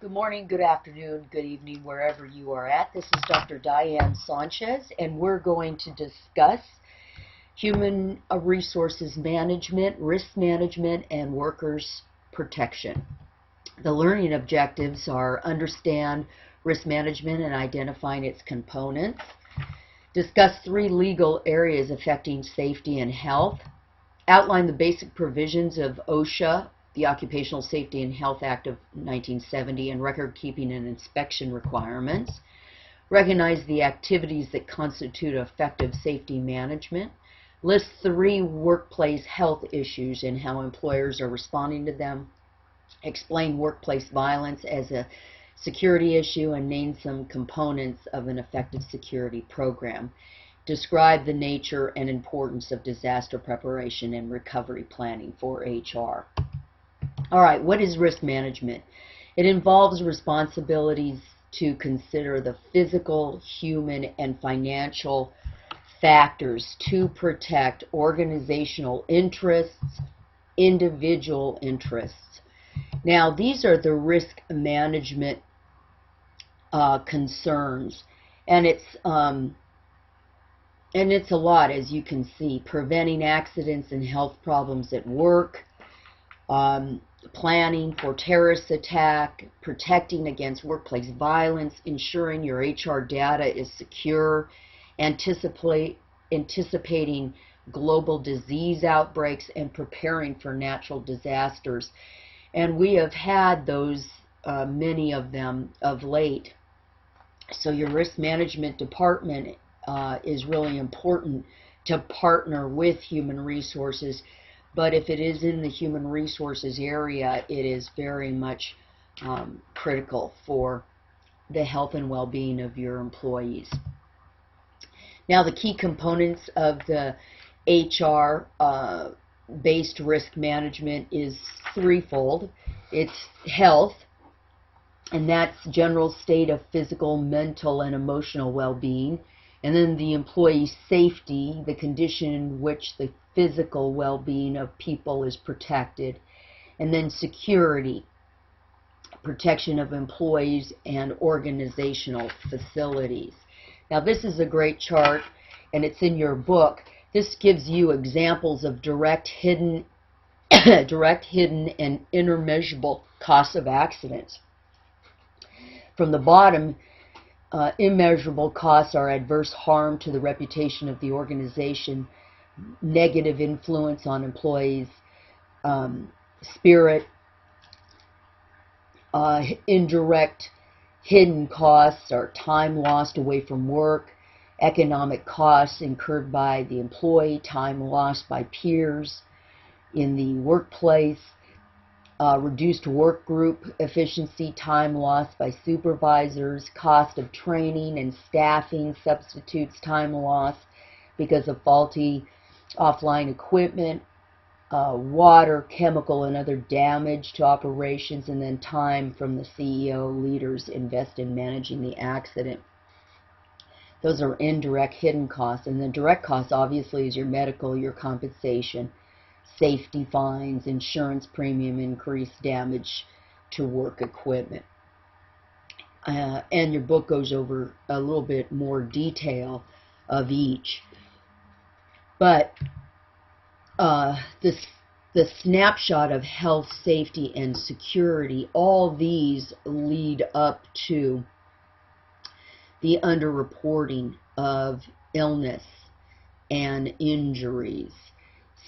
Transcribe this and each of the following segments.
Good morning, good afternoon, good evening, wherever you are at. This is Dr. Diane Sanchez, and we're going to discuss human resources management, risk management, and workers' protection. The learning objectives are understand risk management and identifying its components, discuss 3 legal areas affecting safety and health, outline the basic provisions of OSHA, the Occupational Safety and Health Act of 1970, and record keeping and inspection requirements, recognize the activities that constitute effective safety management, list 3 workplace health issues and how employers are responding to them, explain workplace violence as a security issue, and name some components of an effective security program. Describe the nature and importance of disaster preparation and recovery planning for HR. All right, what is risk management? It involves responsibilities to consider the physical, human, and financial factors to protect organizational interests, individual interests. Now, these are the risk management concerns, and it's a lot, as you can see: preventing accidents and health problems at work, planning for terrorist attack, protecting against workplace violence, ensuring your HR data is secure, anticipating global disease outbreaks, and preparing for natural disasters. And we have had those, many of them of late. So your risk management department is really important to partner with human resources. But if it is in the human resources area, it is very much critical for the health and well-being of your employees. Now, the key components of the HR-based risk management is threefold. It's health, and that's general state of physical, mental, and emotional well-being. And then the employee safety, the condition in which the physical well-being of people is protected. And then security, protection of employees and organizational facilities. Now, this is a great chart, and it's in your book. This gives you examples of direct, hidden, and immeasurable costs of accidents. From the bottom, immeasurable costs are adverse harm to the reputation of the organization, negative influence on employees, spirit. Indirect hidden costs are time lost away from work, economic costs incurred by the employee, time lost by peers in the workplace, reduced work group efficiency, time lost by supervisors, cost of training and staffing substitutes time lost because of faulty offline equipment, water, chemical, and other damage to operations, and then time from the CEO leaders invest in managing the accident. Those are indirect hidden costs. And the direct costs, obviously, is your medical, your compensation, safety fines, insurance premium increase, damage to work equipment. And your book goes over a little bit more detail of each. But the snapshot of health, safety, and security, all these lead up to the underreporting of illness and injuries.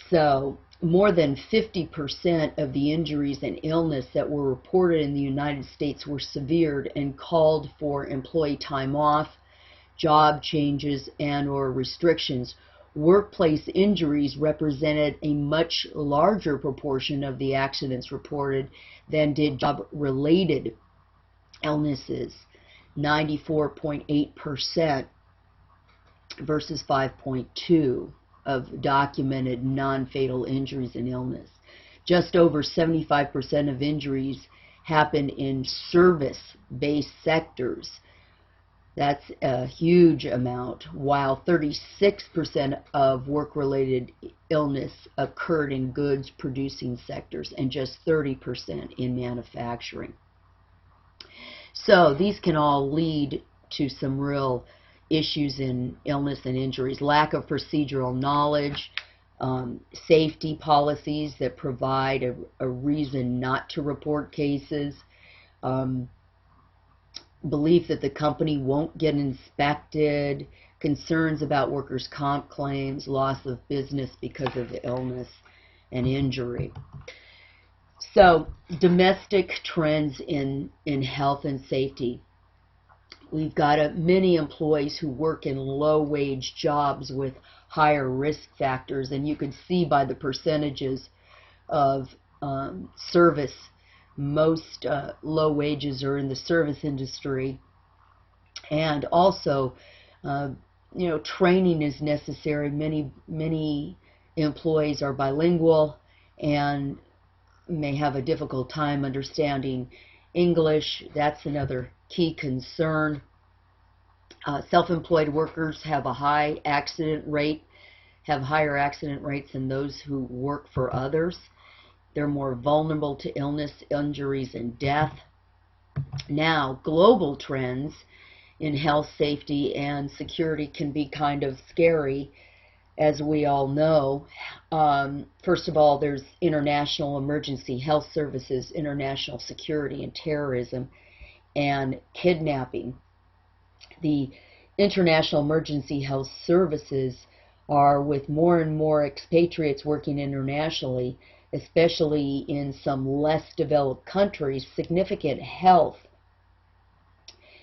So more than 50% of the injuries and illness that were reported in the United States were severe and called for employee time off, job changes, and/or restrictions. Workplace injuries represented a much larger proportion of the accidents reported than did job-related illnesses, 94.8% versus 5.2% of documented non-fatal injuries and illness. Just over 75% of injuries happen in service-based sectors. That's a huge amount, while 36% of work-related illness occurred in goods-producing sectors and just 30% in manufacturing. So these can all lead to some real issues in illness and injuries. Lack of procedural knowledge, safety policies that provide a reason not to report cases, belief that the company won't get inspected, concerns about workers' comp claims, loss of business because of illness and injury. So, domestic trends in health and safety. We've got many employees who work in low-wage jobs with higher risk factors, and you can see by the percentages of service. Most low wages are in the service industry, and also, training is necessary. Many employees are bilingual and may have a difficult time understanding English. That's another key concern. Self-employed workers have a higher accident rates than those who work for others. They're more vulnerable to illness, injuries, and death. Now, global trends in health, safety, and security can be kind of scary, as we all know. First of all, there's international emergency health services, international security and terrorism, and kidnapping. The international emergency health services are with more and more expatriates working internationally, especially in some less developed countries. Significant health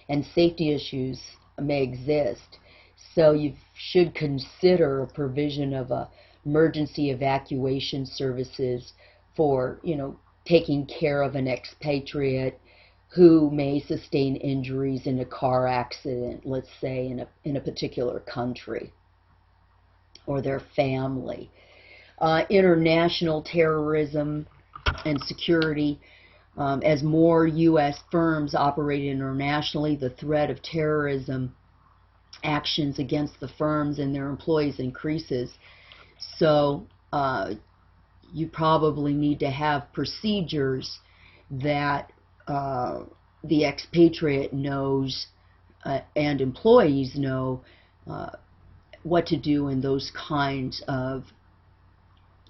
and safety issues may exist. So you should consider a provision of emergency evacuation services for, taking care of an expatriate who may sustain injuries in a car accident, let's say in a particular country, or their family. International terrorism and security. As more U.S. firms operate internationally, the threat of terrorism actions against the firms and their employees increases. So you probably need to have procedures that the expatriate knows and employees know what to do in those kinds of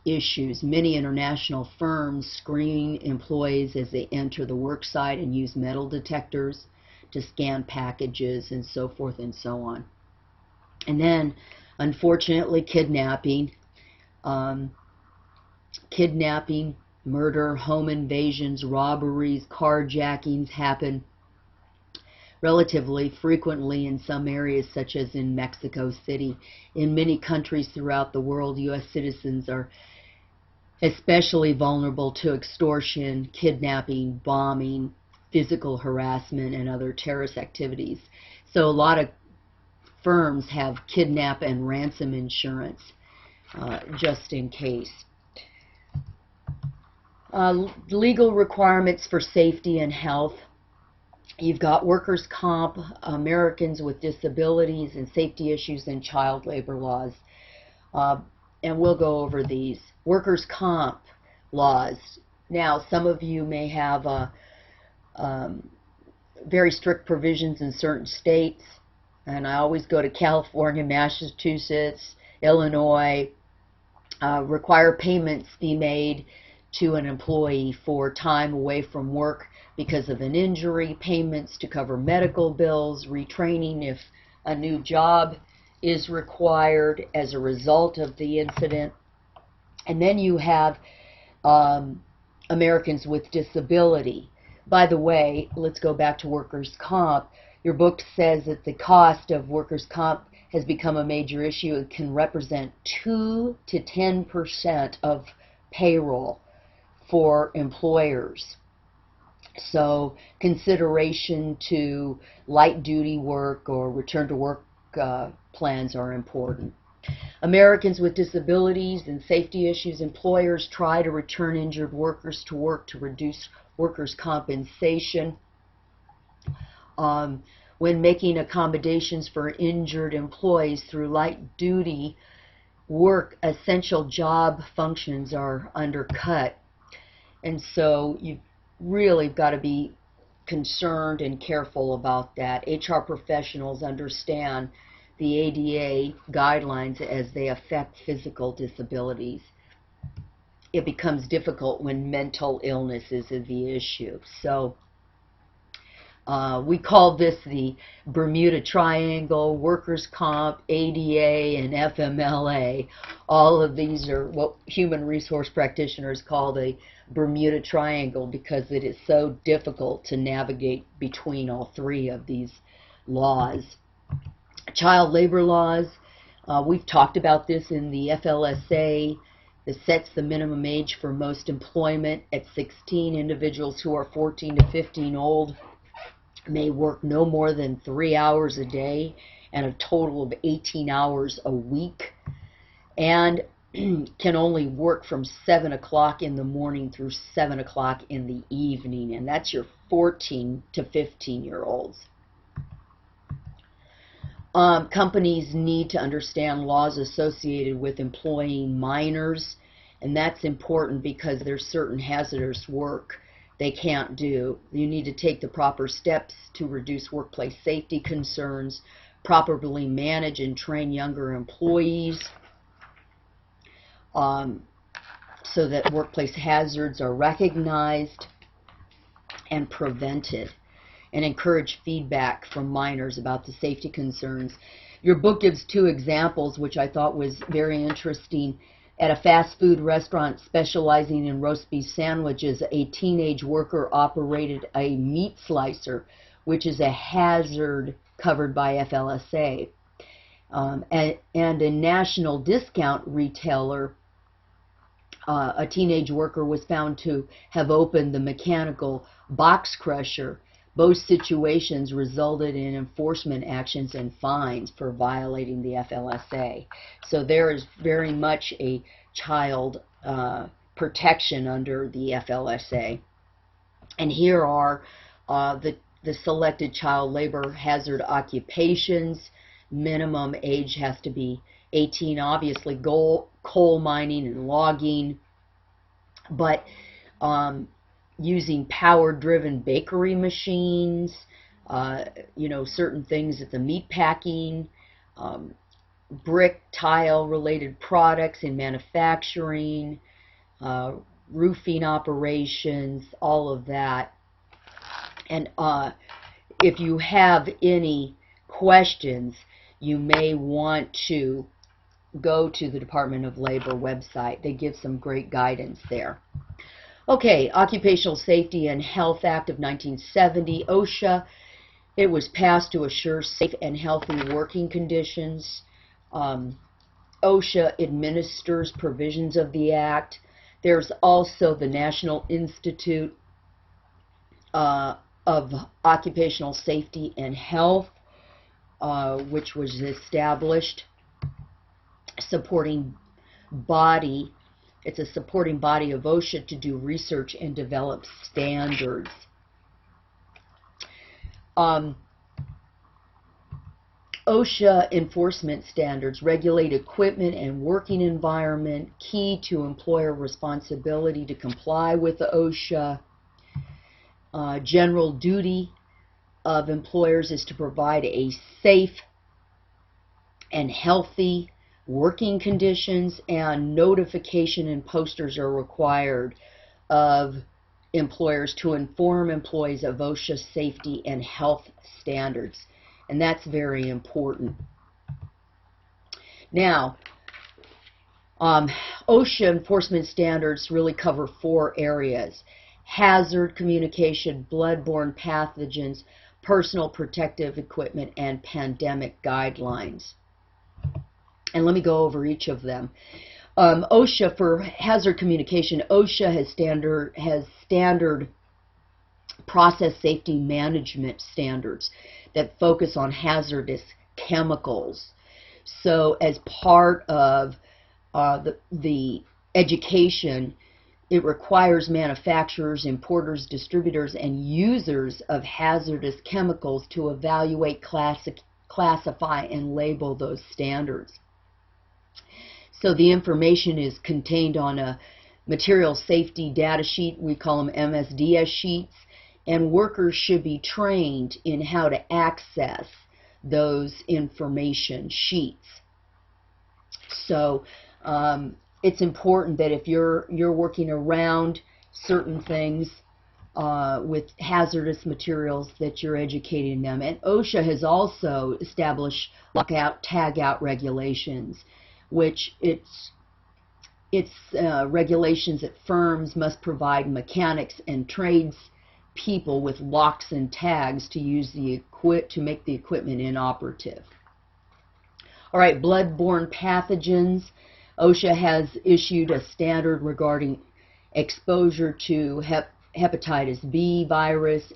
issues. Many international firms screen employees as they enter the work site and use metal detectors to scan packages and so forth and so on. And then, unfortunately, kidnapping, murder, home invasions, robberies, carjackings happen relatively frequently in some areas, such as in Mexico City. In many countries throughout the world, U.S. citizens are especially vulnerable to extortion, kidnapping, bombing, physical harassment, and other terrorist activities. So a lot of firms have kidnap and ransom insurance just in case. Legal requirements for safety and health. You've got workers' comp, Americans with disabilities, and safety issues and child labor laws. And we'll go over these. Workers' comp laws. Now, some of you may have very strict provisions in certain states, and I always go to California, Massachusetts, Illinois. Require payments be made to an employee for time away from work because of an injury, payments to cover medical bills, retraining if a new job is required as a result of the incident. And then you have Americans with disability. By the way, let's go back to workers' comp. Your book says that the cost of workers' comp has become a major issue. It can represent 2 to 10% of payroll for employers. So consideration to light duty work or return to work plans are important. Americans with disabilities and safety issues, employers try to return injured workers to work to reduce workers' compensation. When making accommodations for injured employees through light duty work, essential job functions are undercut. And so you've really got to be concerned and careful about that. HR professionals understand the ADA guidelines as they affect physical disabilities. It becomes difficult when mental illness is the issue. So we call this the Bermuda Triangle, Workers' Comp, ADA, and FMLA. All of these are what human resource practitioners call the Bermuda Triangle because it is so difficult to navigate between all three of these laws. Child labor laws, we've talked about this in the FLSA. That sets the minimum age for most employment at 16. Individuals who are 14 to 15 old may work no more than 3 hours a day and a total of 18 hours a week, and can only work from 7 o'clock in the morning through 7 o'clock in the evening, and that's your 14 to 15-year-olds. Companies need to understand laws associated with employing minors, and that's important because there's certain hazardous work they can't do. You need to take the proper steps to reduce workplace safety concerns, properly manage and train younger employees so that workplace hazards are recognized and prevented, and encourage feedback from minors about the safety concerns. Your book gives 2 examples, which I thought was very interesting. At a fast food restaurant specializing in roast beef sandwiches, a teenage worker operated a meat slicer, which is a hazard covered by FLSA. And a national discount retailer, a teenage worker was found to have opened the mechanical box crusher. Both situations resulted in enforcement actions and fines for violating the FLSA. So there is very much a child protection under the FLSA. And here are the selected child labor hazard occupations. Minimum age has to be 18, obviously coal mining and logging, but using power-driven bakery machines, certain things at the meat packing, brick, tile-related products in manufacturing, roofing operations, all of that. And if you have any questions, you may want to go to the Department of Labor website. They give some great guidance there. Okay, Occupational Safety and Health Act of 1970, OSHA. It was passed to assure safe and healthy working conditions. OSHA administers provisions of the Act. There's also the National Institute of Occupational Safety and Health, which was established, supporting body. It's a supporting body of OSHA to do research and develop standards. OSHA enforcement standards regulate equipment and working environment, key to employer responsibility to comply with the OSHA. General duty of employers is to provide a safe and healthy working conditions, and notification and posters are required of employers to inform employees of OSHA safety and health standards, and that's very important. Now, OSHA enforcement standards really cover 4 areas: hazard communication, bloodborne pathogens, personal protective equipment, and pandemic guidelines. And let me go over each of them. OSHA, for hazard communication, OSHA has standard process safety management standards that focus on hazardous chemicals. So as part of the education, it requires manufacturers, importers, distributors, and users of hazardous chemicals to evaluate, classify, and label those standards. So the information is contained on a material safety data sheet. We call them MSDS sheets, and workers should be trained in how to access those information sheets. So it's important that if you're working around certain things with hazardous materials, that you're educating them. And OSHA has also established lockout, tagout regulations, which it's regulations that firms must provide mechanics and trades people with locks and tags to use to make the equipment inoperative. All right, bloodborne pathogens. OSHA has issued a standard regarding exposure to hepatitis B virus,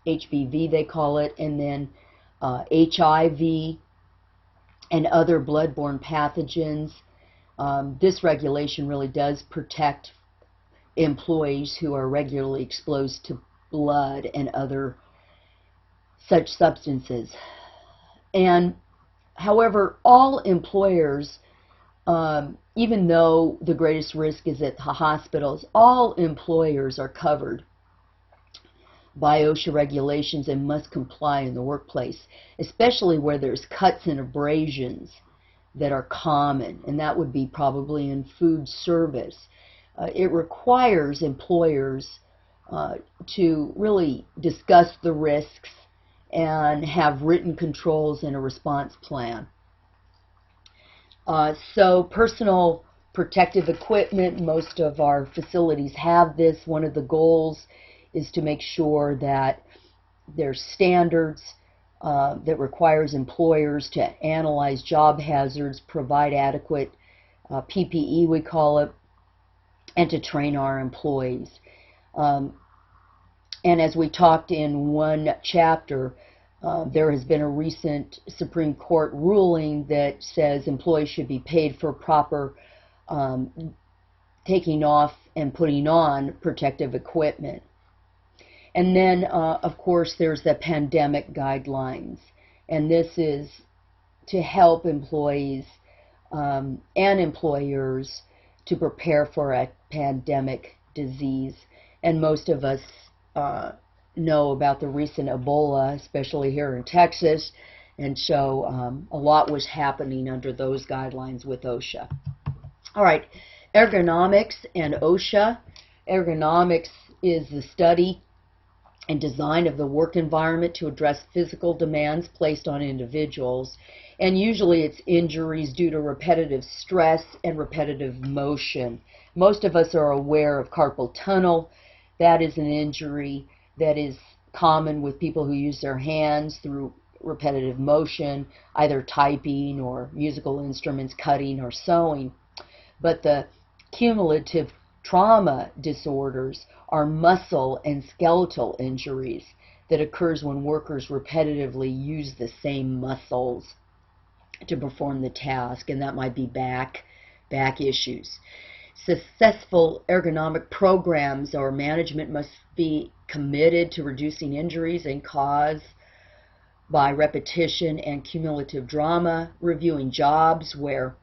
HBV they call it, and then HIV and other bloodborne pathogens. This regulation really does protect employees who are regularly exposed to blood and other such substances. And however, all employers, even though the greatest risk is at the hospitals, all employers are covered by OSHA regulations and must comply in the workplace, especially where there's cuts and abrasions that are common, and that would be probably in food service. It requires employers to really discuss the risks and have written controls and a response plan. So personal protective equipment, most of our facilities have this. One of the goals is to make sure that there's standards that requires employers to analyze job hazards, provide adequate PPE, we call it, and to train our employees. And as we talked in one chapter, there has been a recent Supreme Court ruling that says employees should be paid for proper taking off and putting on protective equipment. And then, of course, there's the pandemic guidelines. And this is to help employees and employers to prepare for a pandemic disease. And most of us know about the recent Ebola, especially here in Texas. And so a lot was happening under those guidelines with OSHA. All right, ergonomics and OSHA. Ergonomics is the study and design of the work environment to address physical demands placed on individuals. And usually it's injuries due to repetitive stress and repetitive motion. Most of us are aware of carpal tunnel. That is an injury that is common with people who use their hands through repetitive motion, either typing or musical instruments, cutting or sewing. But the cumulative trauma disorders are muscle and skeletal injuries that occurs when workers repetitively use the same muscles to perform the task, and that might be back issues. Successful ergonomic programs or management must be committed to reducing injuries and cause by repetition and cumulative trauma, reviewing jobs where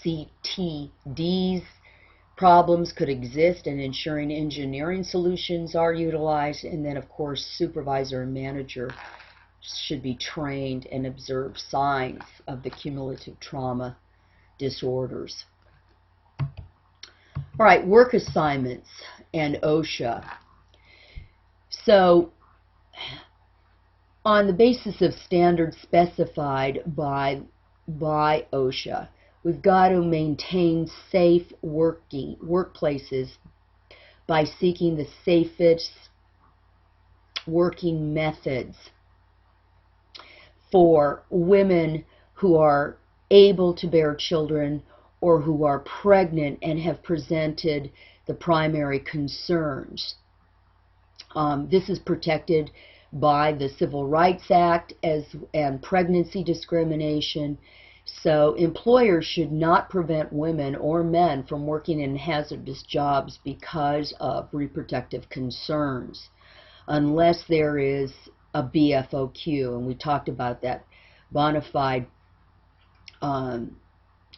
CTDs problems could exist and ensuring engineering solutions are utilized. And then, of course, supervisor and manager should be trained and observe signs of the cumulative trauma disorders. All right, work assignments and OSHA. So, on the basis of standards specified by OSHA, we've got to maintain safe workplaces by seeking the safest working methods for women who are able to bear children or who are pregnant and have presented the primary concerns. This is protected by the Civil Rights Act and pregnancy discrimination. So employers should not prevent women or men from working in hazardous jobs because of reproductive concerns, unless there is a BFOQ, and we talked about that, bona fide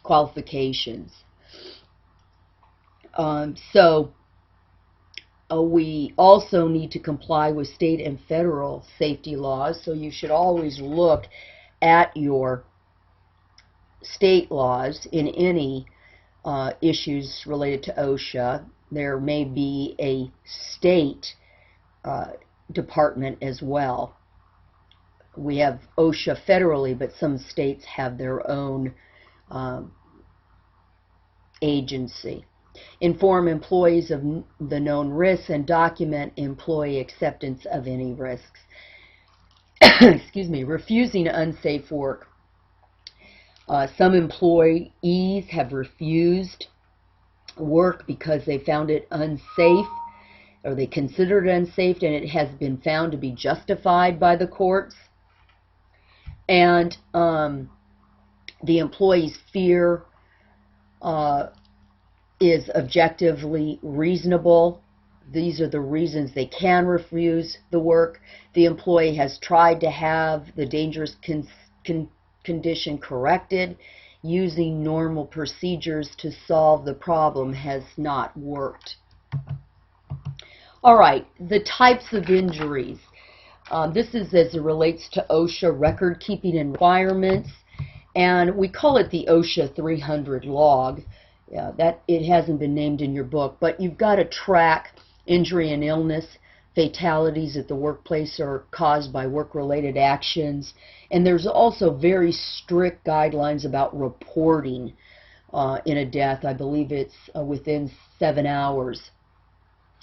qualifications. So We also need to comply with state and federal safety laws, so you should always look at your state laws in any issues related to OSHA. There may be a state department as well. We have OSHA federally, but some states have their own agency. Inform employees of the known risks and document employee acceptance of any risks. Excuse me. Refusing unsafe work. Some employees have refused work because they found it unsafe, or they considered it unsafe, and it has been found to be justified by the courts. And the employee's fear is objectively reasonable. These are the reasons they can refuse the work. The employee has tried to have the dangerous condition corrected. Using normal procedures to solve the problem has not worked. All right, the types of injuries. This is as it relates to OSHA record-keeping requirements, and we call it the OSHA 300 log. That it hasn't been named in your book, but you've got to track injury and illness. Fatalities at the workplace are caused by work-related actions, and there's also very strict guidelines about reporting in a death. I believe it's within 7 hours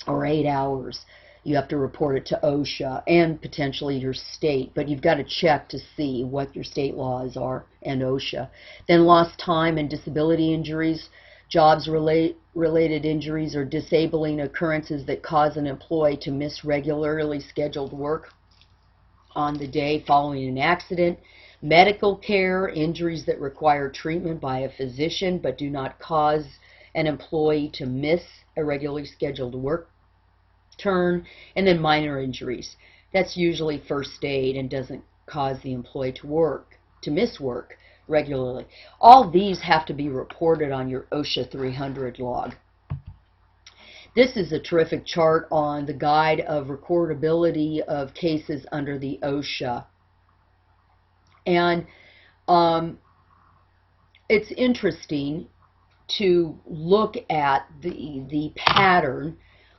or 8 hours. You have to report it to OSHA and potentially your state, but you've got to check to see what your state laws are and OSHA. Then lost time and disability injuries. Jobs-related injuries or disabling occurrences that cause an employee to miss regularly scheduled work on the day following an accident. Medical care, injuries that require treatment by a physician but do not cause an employee to miss a regularly scheduled work turn. And then minor injuries. That's usually first aid and doesn't cause the employee to miss work regularly. All these have to be reported on your OSHA 300 log. This is a terrific chart on the guide of recordability of cases under the OSHA. And it's interesting to look at the pattern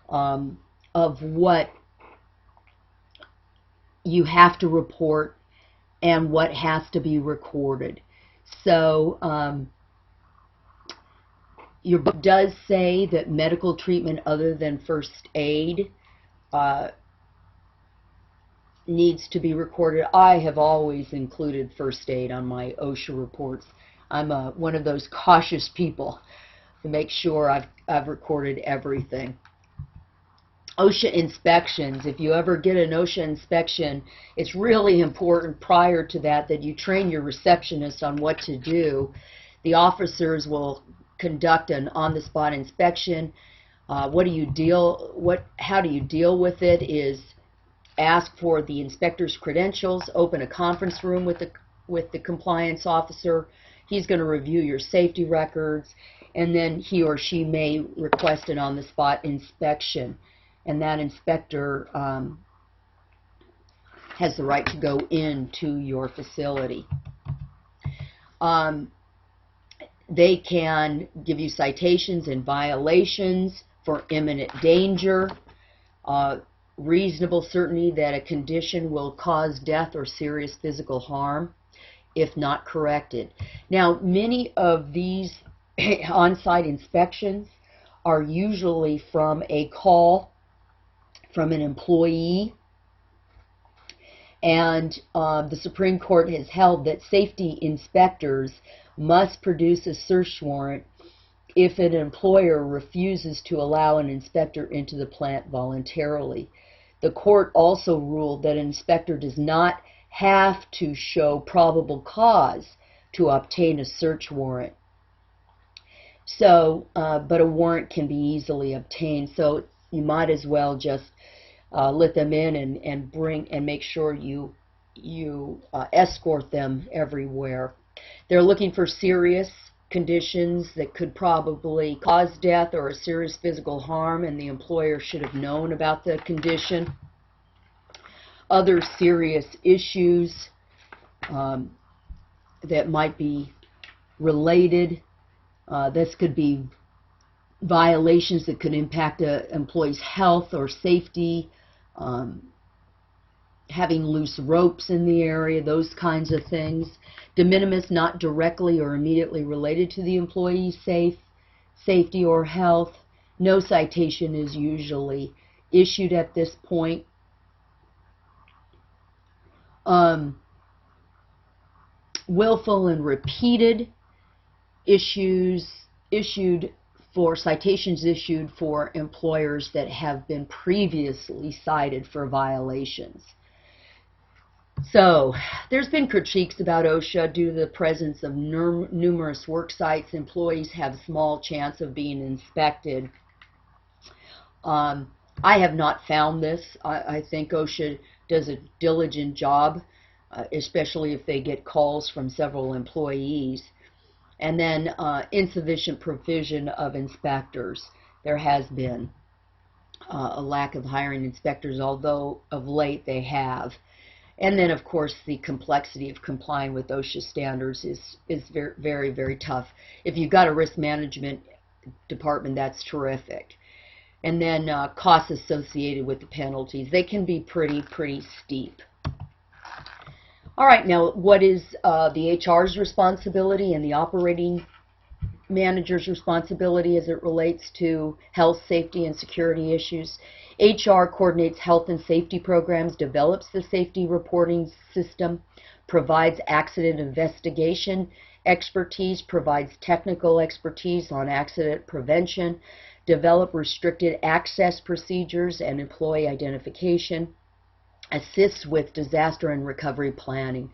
of what you have to report and what has to be recorded. So your book does say that medical treatment other than first aid needs to be recorded. I have always included first aid on my OSHA reports. I'm one of those cautious people to make sure I've recorded everything. OSHA inspections. If you ever get an OSHA inspection, it's really important prior to that you train your receptionist on what to do. The officers will conduct an on-the-spot inspection. How do you deal with it is ask for the inspector's credentials, open a conference room with the compliance officer. He's going to review your safety records, and then he or she may request an on-the-spot inspection. And that inspector has the right to go into your facility. They can give you citations and violations for imminent danger, reasonable certainty that a condition will cause death or serious physical harm if not corrected. Now, many of these on-site inspections are usually from a call from an employee, and the Supreme Court has held that safety inspectors must produce a search warrant if an employer refuses to allow an inspector into the plant voluntarily. The court also ruled that an inspector does not have to show probable cause to obtain a search warrant. So, but a warrant can be easily obtained, so you might as well just let them in and make sure you escort them everywhere. They're looking for serious conditions that could probably cause death or a serious physical harm, and the employer should have known about the condition. Other serious issues that might be related. This could be violations that could impact an employee's health or safety, having loose ropes in the area, those kinds of things. De minimis, not directly or immediately related to the employee's safety or health. No citation is usually issued at this point. Willful and repeated citations issued for employers that have been previously cited for violations. So, there's been critiques about OSHA due to the presence of numerous work sites. Employees have small chance of being inspected. I have not found this. I think OSHA does a diligent job, especially if they get calls from several employees. And then insufficient provision of inspectors. There has been a lack of hiring inspectors, although of late they have. And then, of course, the complexity of complying with OSHA standards is very, very, very tough. If you've got a risk management department, that's terrific. And then costs associated with the penalties. They can be pretty steep. All right, now what is the HR's responsibility and the operating manager's responsibility as it relates to health, safety, and security issues? HR coordinates health and safety programs, develops the safety reporting system, provides accident investigation expertise, provides technical expertise on accident prevention, develop restricted access procedures and employee identification, assists with disaster and recovery planning.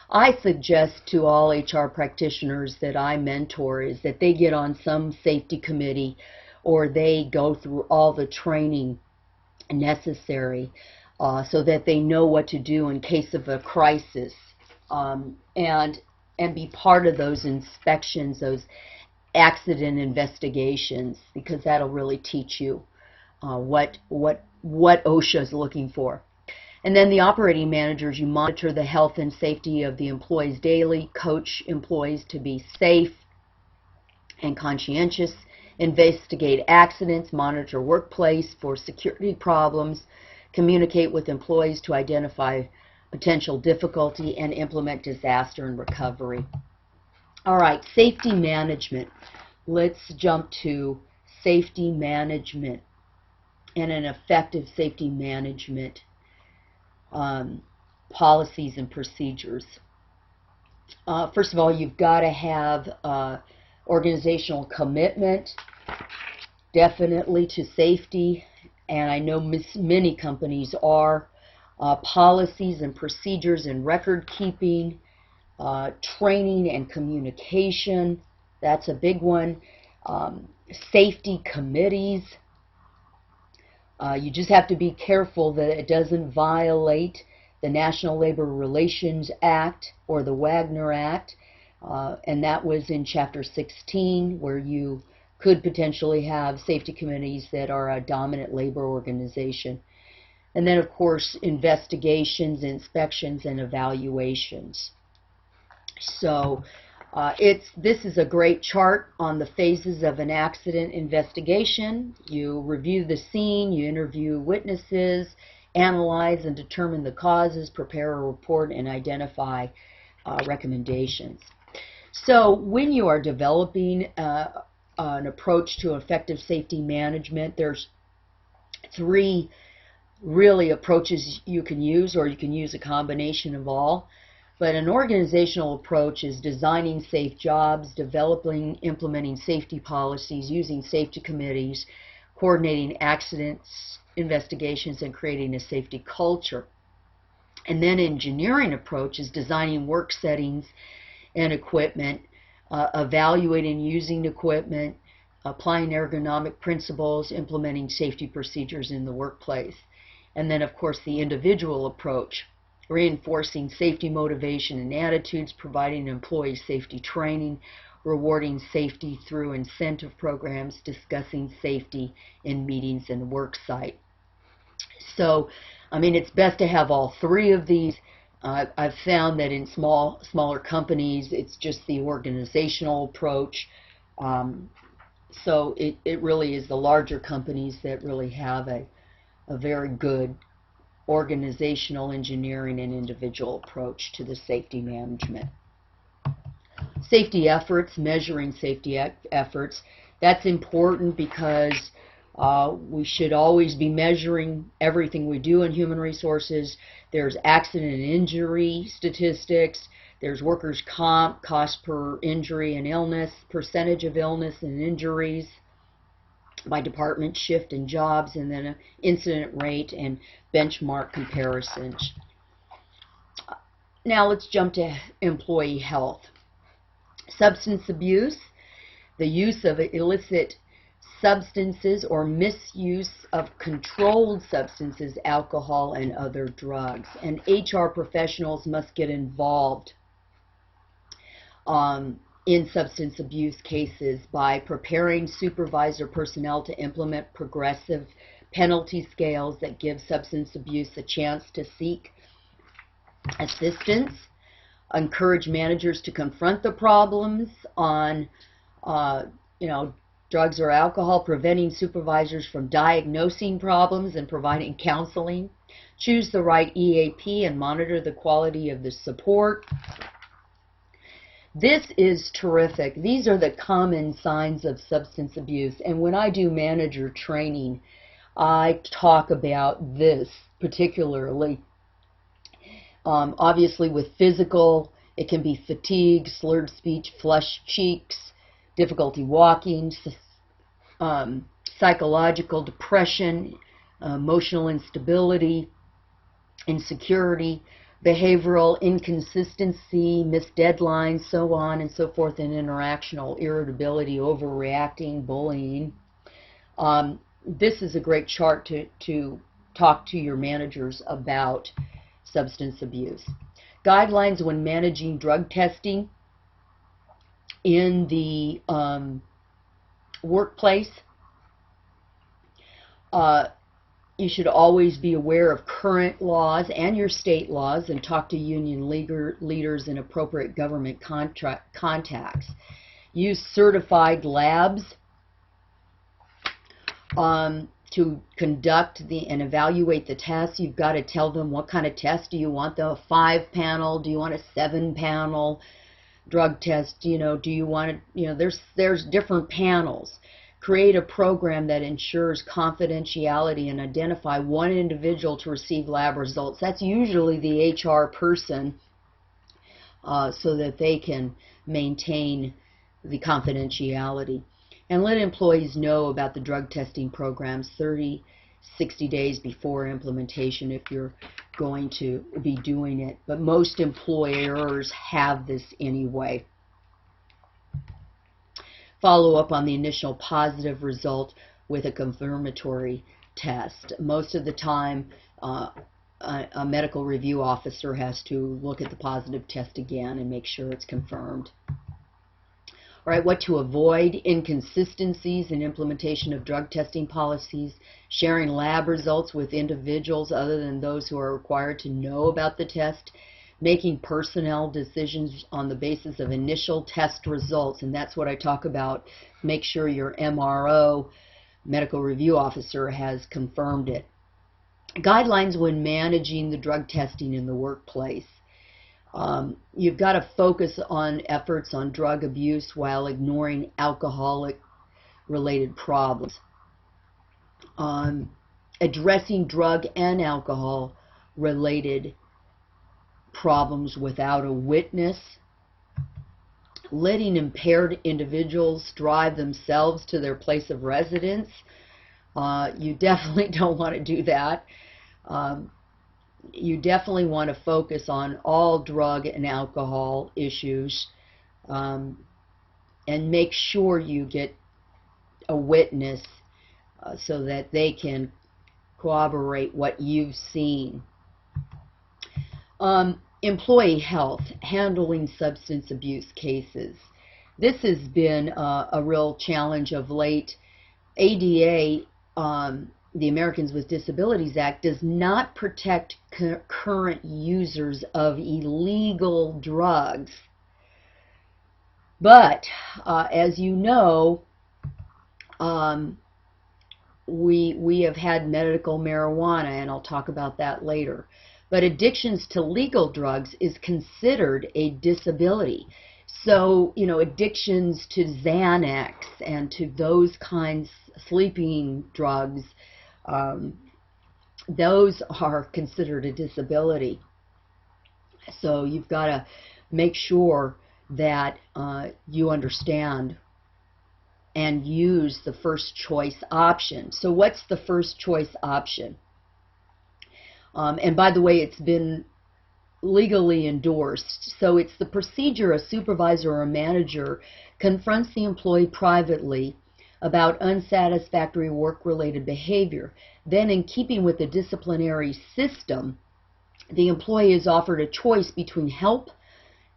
I suggest to all HR practitioners that I mentor is that they get on some safety committee or they go through all the training necessary so that they know what to do in case of a crisis, and be part of those inspections, those accident investigations, because that'll really teach you what OSHA is looking for. And then the operating managers, you monitor the health and safety of the employees daily, coach employees to be safe and conscientious, investigate accidents, monitor workplace for security problems, communicate with employees to identify potential difficulty, and implement disaster and recovery. All right, safety management. Let's jump to safety management and an effective safety management policies and procedures. First of all, you've got to have organizational commitment, definitely, to safety, and I know many companies are. Policies and procedures and record keeping, training and communication, that's a big one. Safety committees. You just have to be careful that it doesn't violate the National Labor Relations Act or the Wagner Act, and that was in Chapter 16, where you could potentially have safety committees that are a dominant labor organization. And then, of course, investigations, inspections, and evaluations. So this is a great chart on the phases of an accident investigation. You review the scene, you interview witnesses, analyze and determine the causes, prepare a report, and identify recommendations. So when you are developing an approach to effective safety management, there's three really approaches you can use, or you can use a combination of all. But an organizational approach is designing safe jobs, developing, implementing safety policies, using safety committees, coordinating accidents, investigations, and creating a safety culture. And then engineering approach is designing work settings and equipment, evaluating using equipment, applying ergonomic principles, implementing safety procedures in the workplace. And then, of course, the individual approach, reinforcing safety motivation and attitudes, providing employee safety training, rewarding safety through incentive programs, discussing safety in meetings and work site. So, I mean, it's best to have all three of these. I've found that in smaller companies, it's just the organizational approach. So it really is the larger companies that really have a very good organizational engineering and individual approach to the safety management. Safety efforts, measuring safety efforts, that's important because we should always be measuring everything we do in human resources. There's accident and injury statistics, there's workers' comp, cost per injury and illness, percentage of illness and injuries by department, shift, and jobs, and then an incident rate and benchmark comparisons. Now let's jump to employee health. Substance abuse, the use of illicit substances or misuse of controlled substances, alcohol, and other drugs. And HR professionals must get involved in substance abuse cases by preparing supervisor personnel to implement progressive penalty scales that give substance abuse a chance to seek assistance, encourage managers to confront the problems on drugs or alcohol, preventing supervisors from diagnosing problems and providing counseling, choose the right EAP and monitor the quality of the support. This is terrific. These are the common signs of substance abuse, and when I do manager training, I talk about this particularly. Obviously with physical, it can be fatigue, slurred speech, flushed cheeks, difficulty walking, psychological depression, emotional instability, insecurity, behavioral inconsistency, missed deadlines, so on and so forth, and interactional irritability, overreacting, bullying. This is a great chart to talk to your managers about substance abuse. Guidelines when managing drug testing in the workplace. You should always be aware of current laws and your state laws and talk to union leaders and appropriate government contacts. Use certified labs to conduct and evaluate the tests. You've got to tell them what kind of test do you want, the 5-panel, do you want a 7-panel drug test, do you want it, there's different panels. Create a program that ensures confidentiality and identify one individual to receive lab results. That's usually the HR person, so that they can maintain the confidentiality. And let employees know about the drug testing programs 30, 60 days before implementation if you're going to be doing it. But most employers have this anyway. Follow up on the initial positive result with a confirmatory test. Most of the time, a medical review officer has to look at the positive test again and make sure it's confirmed. All right, what to avoid: inconsistencies in implementation of drug testing policies, sharing lab results with individuals other than those who are required to know about the test, making personnel decisions on the basis of initial test results, and that's what I talk about. Make sure your MRO, medical review officer, has confirmed it. Guidelines when managing the drug testing in the workplace. You've got to focus on efforts on drug abuse while ignoring alcoholic-related problems. Addressing drug and alcohol-related problems without a witness. Letting impaired individuals drive themselves to their place of residence. You definitely don't want to do that. You definitely want to focus on all drug and alcohol issues, and make sure you get a witness so that they can corroborate what you've seen. Employee health, handling substance abuse cases. This has been a real challenge of late. ADA, the Americans with Disabilities Act, does not protect current users of illegal drugs. But, as you know, we have had medical marijuana, and I'll talk about that later. But addictions to legal drugs is considered a disability. So, you know, addictions to Xanax and to those kinds, sleeping drugs, those are considered a disability. So you've got to make sure that you understand and use the first choice option. So what's the first choice option? And by the way, it's been legally endorsed. So it's the procedure a supervisor or a manager confronts the employee privately about unsatisfactory work-related behavior. Then, in keeping with the disciplinary system, the employee is offered a choice between help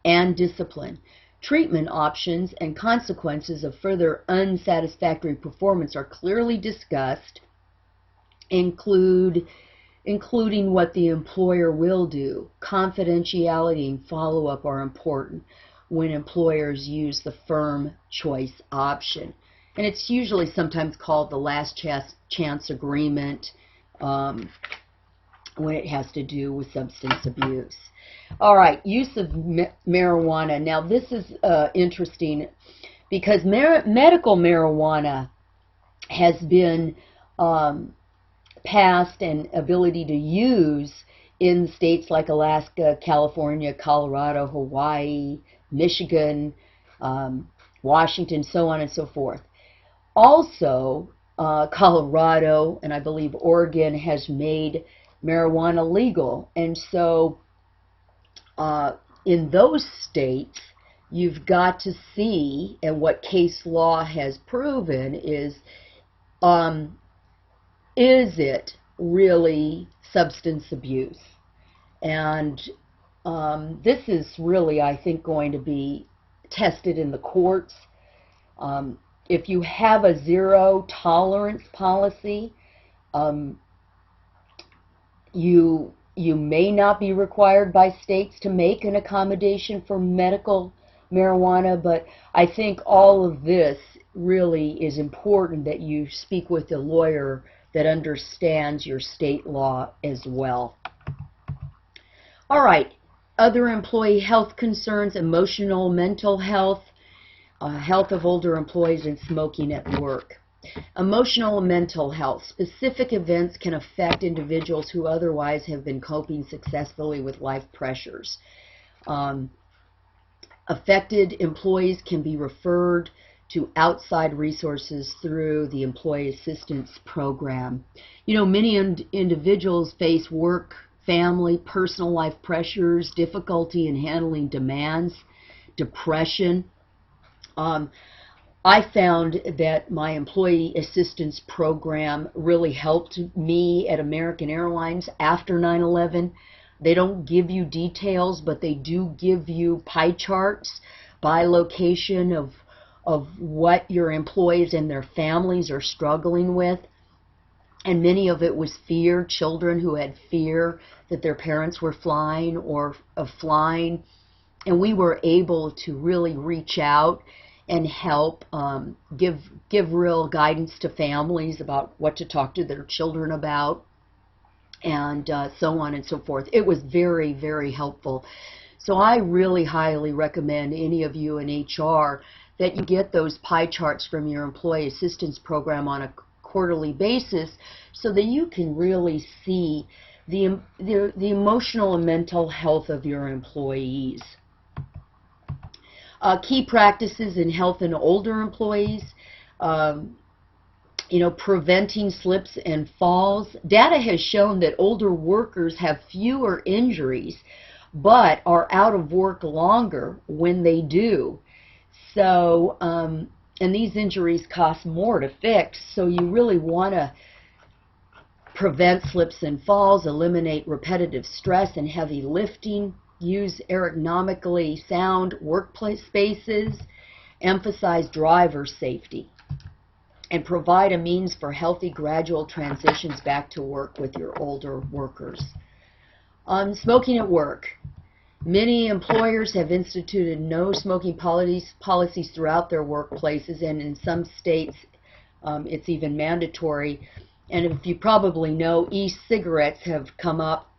and discipline. Treatment options and consequences of further unsatisfactory performance are clearly discussed, including what the employer will do. Confidentiality and follow-up are important when employers use the firm choice option. And it's usually sometimes called the last chance agreement when it has to do with substance abuse. All right, use of marijuana. Now this is interesting because medical marijuana has been passed and ability to use in states like Alaska, California, Colorado, Hawaii, Michigan, Washington, so on and so forth. Also, Colorado and I believe Oregon has made marijuana legal, and so in those states you've got to see, and what case law has proven is it really substance abuse? And this is really, I think, going to be tested in the courts. If you have a zero tolerance policy, you may not be required by states to make an accommodation for medical marijuana, but I think all of this really is important that you speak with a lawyer that understands your state law as well. All right, other employee health concerns: emotional, mental health, health of older employees, and smoking at work. Emotional and mental health. Specific events can affect individuals who otherwise have been coping successfully with life pressures. Affected employees can be referred to outside resources through the Employee Assistance Program. You know, many individuals face work, family, personal life pressures, difficulty in handling demands, depression. I found that my Employee Assistance Program really helped me at American Airlines after 9/11. They don't give you details, but they do give you pie charts by location of what your employees and their families are struggling with. And many of it was fear, children who had fear that their parents were flying or of flying. And we were able to really reach out and help give real guidance to families about what to talk to their children about, and so on and so forth. It was very, very helpful. So I really highly recommend any of you in HR that you get those pie charts from your Employee Assistance Program on a quarterly basis so that you can really see the emotional and mental health of your employees. Key practices in health and older employees, you know, preventing slips and falls. Data has shown that older workers have fewer injuries but are out of work longer when they do. So, and these injuries cost more to fix, so you really want to prevent slips and falls, eliminate repetitive stress and heavy lifting, use ergonomically sound workplace spaces, emphasize driver safety, and provide a means for healthy gradual transitions back to work with your older workers. Smoking at work. Many employers have instituted no smoking policies throughout their workplaces, and in some states it's even mandatory. And if you probably know, e-cigarettes have come up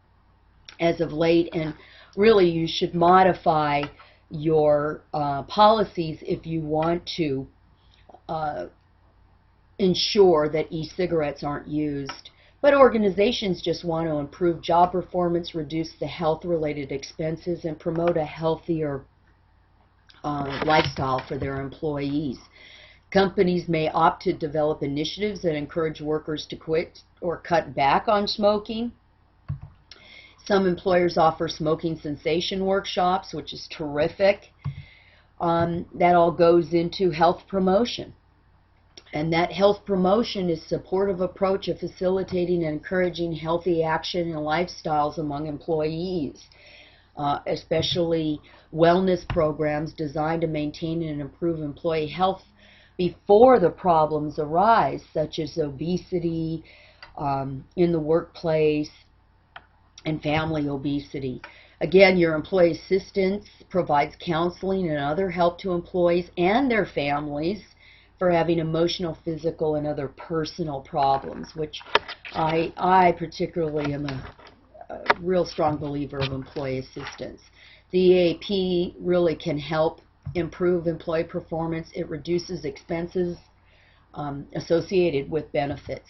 as of late, and really you should modify your policies if you want to ensure that e-cigarettes aren't used. But organizations just want to improve job performance, reduce the health-related expenses, and promote a healthier lifestyle for their employees. Companies may opt to develop initiatives that encourage workers to quit or cut back on smoking. Some employers offer smoking cessation workshops, which is terrific. That all goes into health promotion. And that health promotion is a supportive approach of facilitating and encouraging healthy action and lifestyles among employees, especially wellness programs designed to maintain and improve employee health before the problems arise, such as obesity in the workplace and family obesity. Again, your employee assistance provides counseling and other help to employees and their families for having emotional, physical, and other personal problems, which I particularly am a real strong believer of employee assistance. The EAP really can help improve employee performance. It reduces expenses associated with benefits,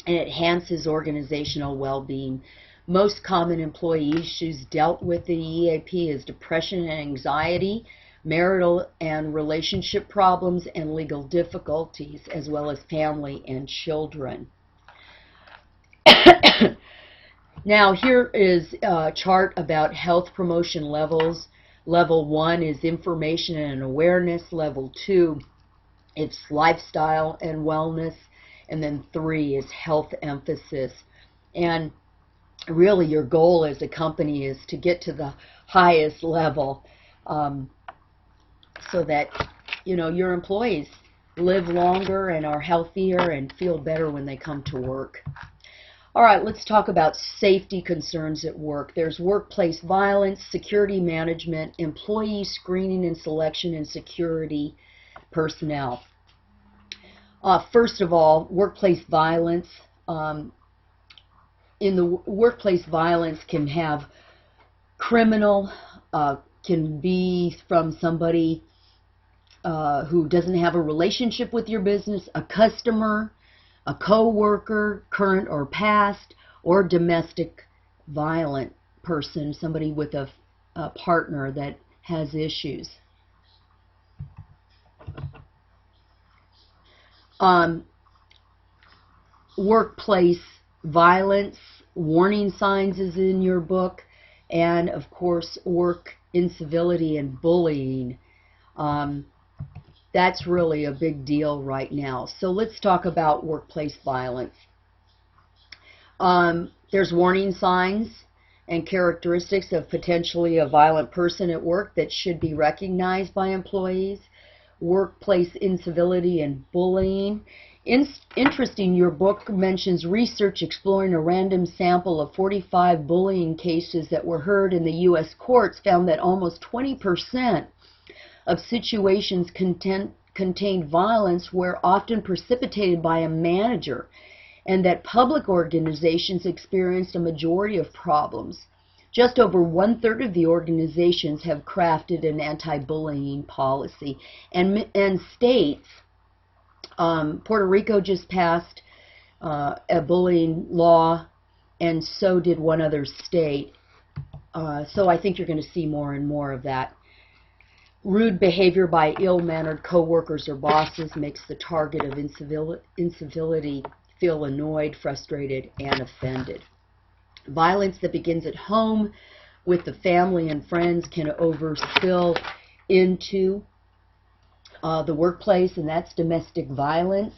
and it enhances organizational well-being. Most common employee issues dealt with in the EAP is depression and anxiety, marital and relationship problems, and legal difficulties, as well as family and children. Now here is a chart about health promotion levels. Level 1 is information and awareness. Level 2 is lifestyle and wellness. And then 3 is health emphasis. And really your goal as a company is to get to the highest level, so that your employees live longer and are healthier and feel better when they come to work. All right, let's talk about safety concerns at work. There's workplace violence, security management, employee screening and selection, and security personnel. First of all, workplace violence. In the workplace, violence can have criminal, can be from somebody who doesn't have a relationship with your business, a customer, a co-worker, current or past, or domestic violent person, somebody with a partner that has issues. Workplace violence, warning signs is in your book, and of course work incivility and bullying. That's really a big deal right now. So let's talk about workplace violence. There's warning signs and characteristics of potentially a violent person at work that should be recognized by employees. Workplace incivility and bullying. Interesting, your book mentions research exploring a random sample of 45 bullying cases that were heard in the U.S. courts found that almost 20% of situations contained violence were often precipitated by a manager, and that public organizations experienced a majority of problems. Just over 1/3 of the organizations have crafted an anti-bullying policy, and states, Puerto Rico just passed a bullying law, and so did one other state. So I think you're going to see more and more of that. Rude behavior by ill-mannered coworkers or bosses makes the target of incivility feel annoyed, frustrated, and offended. Violence that begins at home with the family and friends can overspill into the workplace, and that's domestic violence.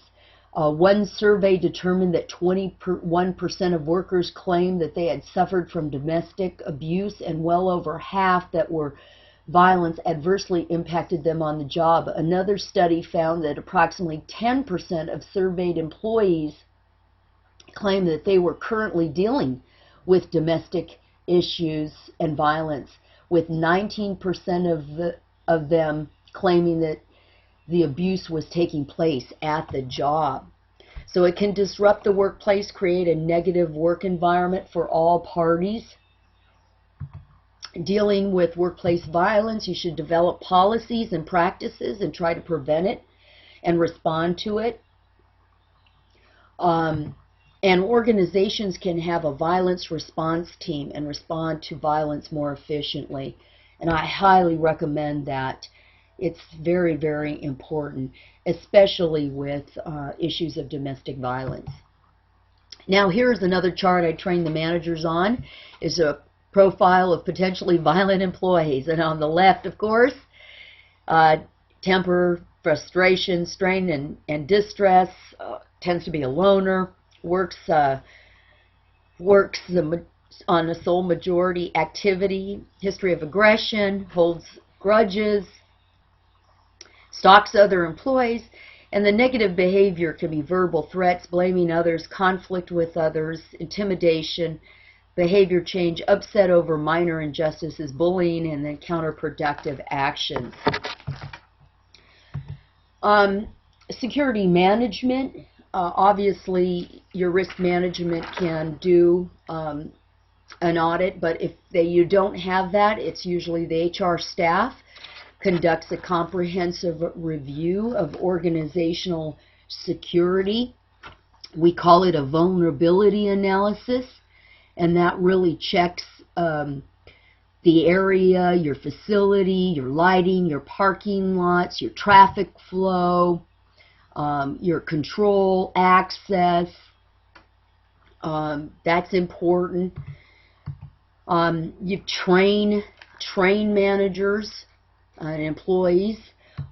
One survey determined that 21% of workers claimed that they had suffered from domestic abuse, and well over half that were violence adversely impacted them on the job. Another study found that approximately 10% of surveyed employees claim that they were currently dealing with domestic issues and violence, with 19% of them claiming that the abuse was taking place at the job. So it can disrupt the workplace, create a negative work environment for all parties. Dealing with workplace violence, you should develop policies and practices and try to prevent it and respond to it. And organizations can have a violence response team and respond to violence more efficiently. And I highly recommend that. It's very, very important, especially with issues of domestic violence. Now here's another chart I train the managers on. Is a profile of potentially violent employees. And on the left, of course, temper, frustration, strain, and distress, tends to be a loner, works on a sole majority activity, history of aggression, holds grudges, stalks other employees, and the negative behavior can be verbal threats, blaming others, conflict with others, intimidation, behavior change, upset over minor injustices, bullying, and then counterproductive actions. Security management. Obviously, your risk management can do an audit, but if you don't have that, it's usually the HR staff conducts a comprehensive review of organizational security. We call it a vulnerability analysis, and that really checks the area, your facility, your lighting, your parking lots, your traffic flow, your control, access. That's important. You train managers and employees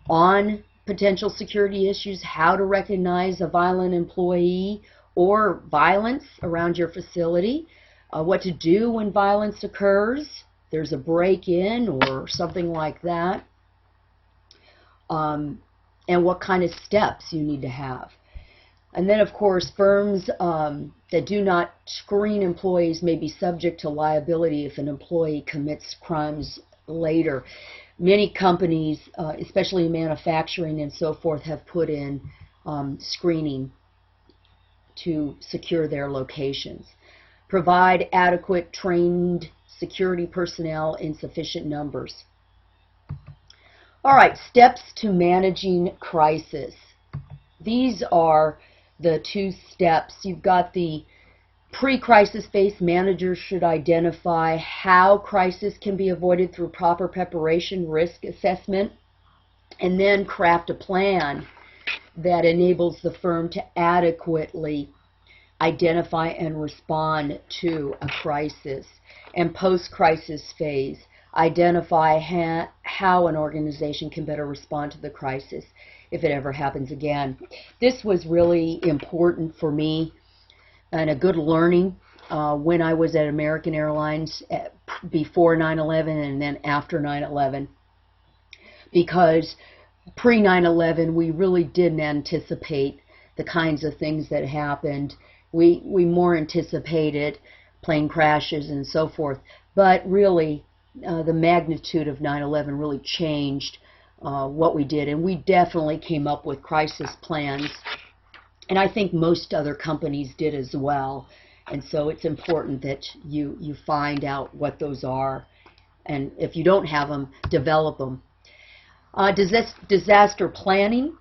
on potential security issues, how to recognize a violent employee or violence around your facility, what to do when violence occurs, there's a break-in or something like that, and what kind of steps you need to have. And then, of course, firms that do not screen employees may be subject to liability if an employee commits crimes later. Many companies, especially manufacturing and so forth, have put in screening to secure their locations. Provide adequate trained security personnel in sufficient numbers. All right, steps to managing crisis. These are the 2 steps. You've got the pre-crisis phase. Managers should identify how crisis can be avoided through proper preparation, risk assessment, and then craft a plan that enables the firm to adequately identify and respond to a crisis. And post-crisis phase, identify how an organization can better respond to the crisis if it ever happens again. This was really important for me and a good learning when I was at American Airlines before 9/11 and then after 9/11, because pre-9/11 we really didn't anticipate the kinds of things that happened. We more anticipated plane crashes and so forth, but really the magnitude of 9/11 really changed what we did, and we definitely came up with crisis plans, and I think most other companies did as well. And so it's important that you find out what those are, and if you don't have them, develop them. Disaster planning.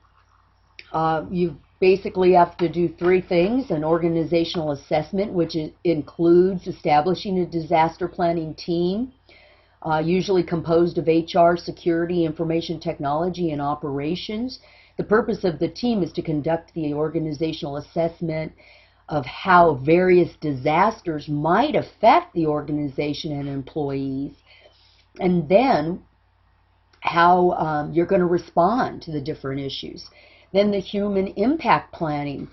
You basically have to do 3 things: an organizational assessment, which includes establishing a disaster planning team, usually composed of HR, security, information technology, and operations. The purpose of the team is to conduct the organizational assessment of how various disasters might affect the organization and employees, and then how you're going to respond to the different issues. Then the human impact planning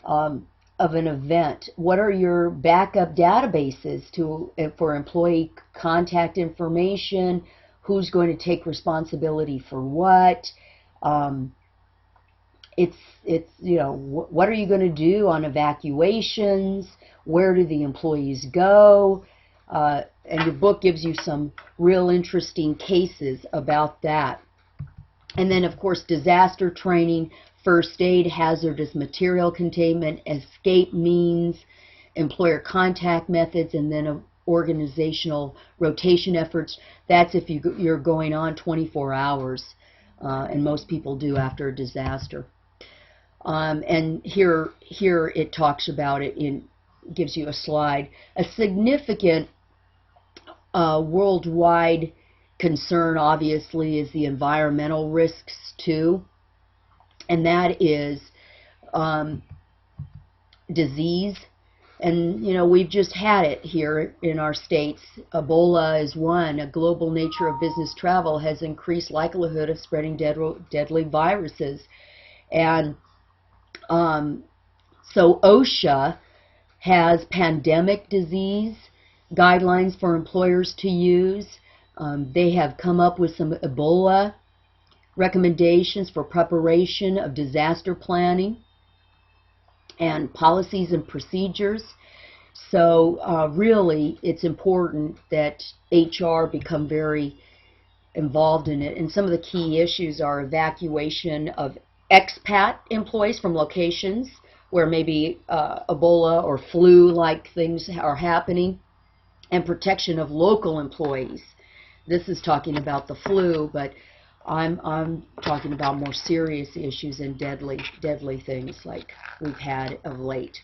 of an event. What are your backup databases for employee contact information? who's going to take responsibility for what. It's you know, what are you going to do on evacuations? Where do the employees go? And your book gives you some real interesting cases about that. And then, of course, disaster training, first aid, hazardous material containment, escape means, employer contact methods, and then organizational rotation efforts. That's if you're going on 24 hours, and most people do after a disaster. And here it talks about it, gives you a slide. A significant worldwide concern, obviously, is the environmental risks too, and that is disease. And you know, we've just had it here in our states. Ebola is one. A global nature of business travel has increased likelihood of spreading deadly viruses. And so OSHA has pandemic disease guidelines for employers to use. They have come up with some Ebola recommendations for preparation of disaster planning and policies and procedures. So really, it's important that HR become very involved in it. And some of the key issues are evacuation of expat employees from locations where maybe Ebola or flu-like things are happening, and protection of local employees. This is talking about the flu, but I'm talking about more serious issues and deadly things like we've had of late.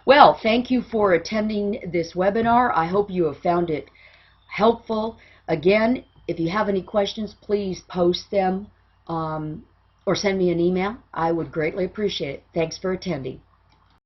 Well, thank you for attending this webinar. I hope you have found it helpful. Again, if you have any questions, please post them or send me an email. I would greatly appreciate it. Thanks for attending.